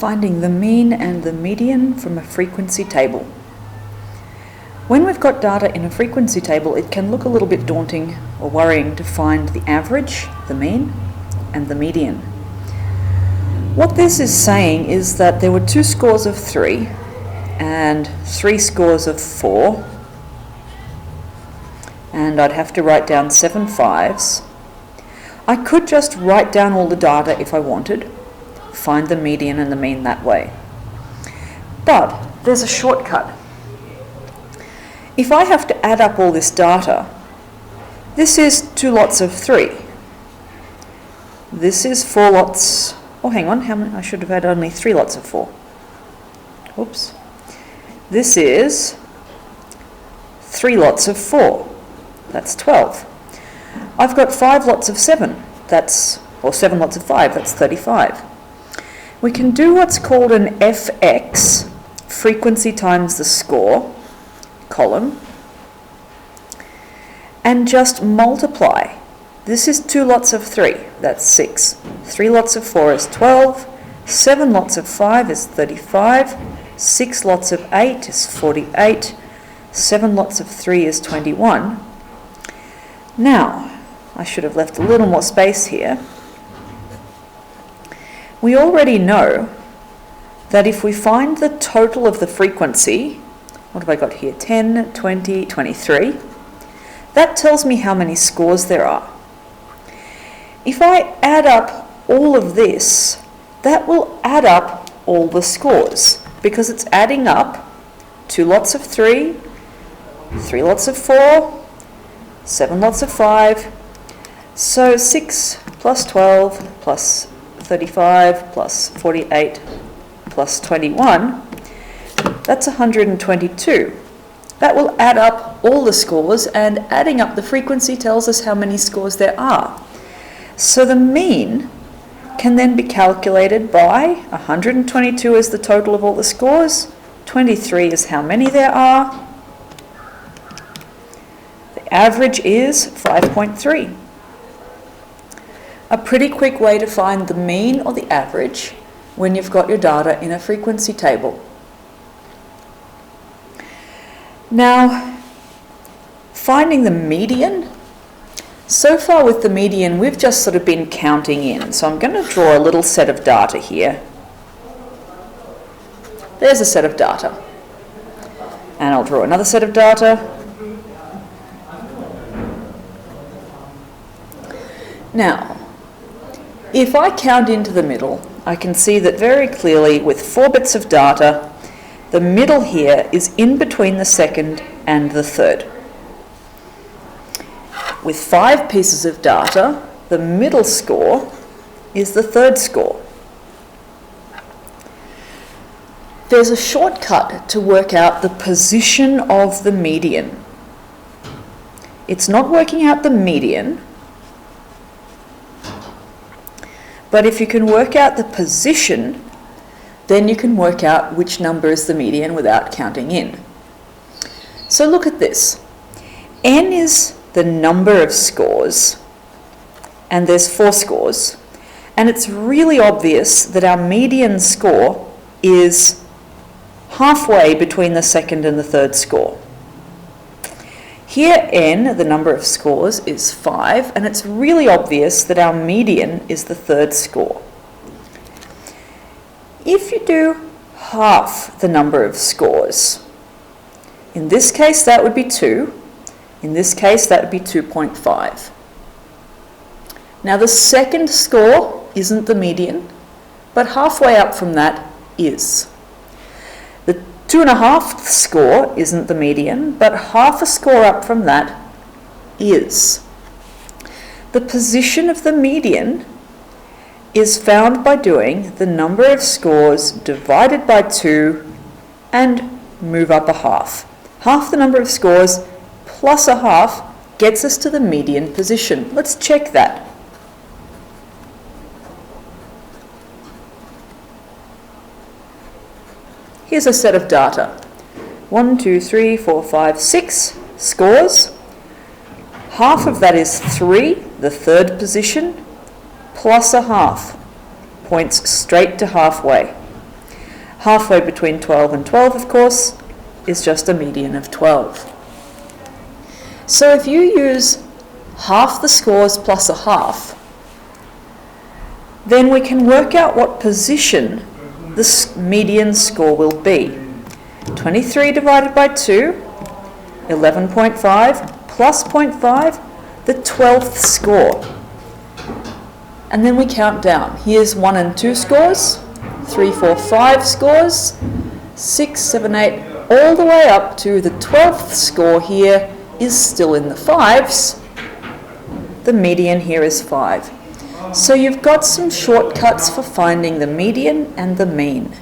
Finding the mean and the median from a frequency table. When we've got data in a frequency table, it can look a little bit daunting or worrying to find the average, the mean, and the median. What this is saying is that there were 2 scores of 3 and 3 scores of 4, and I'd have to write down 7 5s. I could just write down all the data if I wanted, find the median and the mean that way. But there's a shortcut. If I have to add up all this data, this is 2 lots of 3. This is 4 lots, oh hang on, how many? I should have had only 3 lots of 4. Oops. This is 3 lots of 4. That's 12. I've got 5 lots of 7. Or 7 lots of 5. That's 35. We can do what's called an FX, frequency times the score, column, and just multiply. This is 2 lots of 3. That's 6. 3 lots of 4 is 12. 7 lots of 5 is 35. 6 lots of 8 is 48. 7 lots of 3 is 21. Now, I should have left a little more space here. We already know that if we find the total of the frequency, what have I got here? 10, 20, 23. That tells me how many scores there are. If I add up all of this, that will add up all the scores because it's adding up 2 lots of 3, 3 lots of 4, 7 lots of 5, so 6 plus 12 plus 35 plus 48 plus 21, that's 122. That will add up all the scores, and adding up the frequency tells us how many scores there are. So the mean can then be calculated by 122 is the total of all the scores, 23 is how many there are, average is 5.3. A pretty quick way to find the mean or the average when you've got your data in a frequency table. Now, finding the median. So far with the median, we've just sort of been counting in. So I'm going to draw a little set of data here. There's a set of data. And I'll draw another set of data. Now, if I count into the middle, I can see that very clearly with 4 bits of data, the middle here is in between the second and the third. With 5 pieces of data, the middle score is the third score. There's a shortcut to work out the position of the median. It's not working out the median, but if you can work out the position, then you can work out which number is the median without counting in. So look at this. N is the number of scores, and there's 4 scores, and it's really obvious that our median score is halfway between the second and the third score. Here n, the number of scores, is 5, and it's really obvious that our median is the third score. If you do half the number of scores, in this case that would be 2, in this case that would be 2.5. Now the second score isn't the median, but halfway up from that is. The 2.5 score isn't the median, but half a score up from that is. The position of the median is found by doing the number of scores divided by 2 and move up a half. Half the number of scores plus a half gets us to the median position. Let's check that. Here's a set of data. 1, 2, 3, 4, 5, 6 scores. Half of that is 3, the third position, plus a half. Points straight to halfway. Halfway between 12 and 12, of course, is just a median of 12. So if you use half the scores plus a half, then we can work out what position the median score will be. 23 divided by 2, 11.5 plus 0.5, the 12th score. And then we count down. Here's 1 and 2 scores, 3, 4, 5 scores, 6, 7, 8, all the way up to the 12th score here is still in the 5s. The median here is 5. So you've got some shortcuts for finding the median and the mean.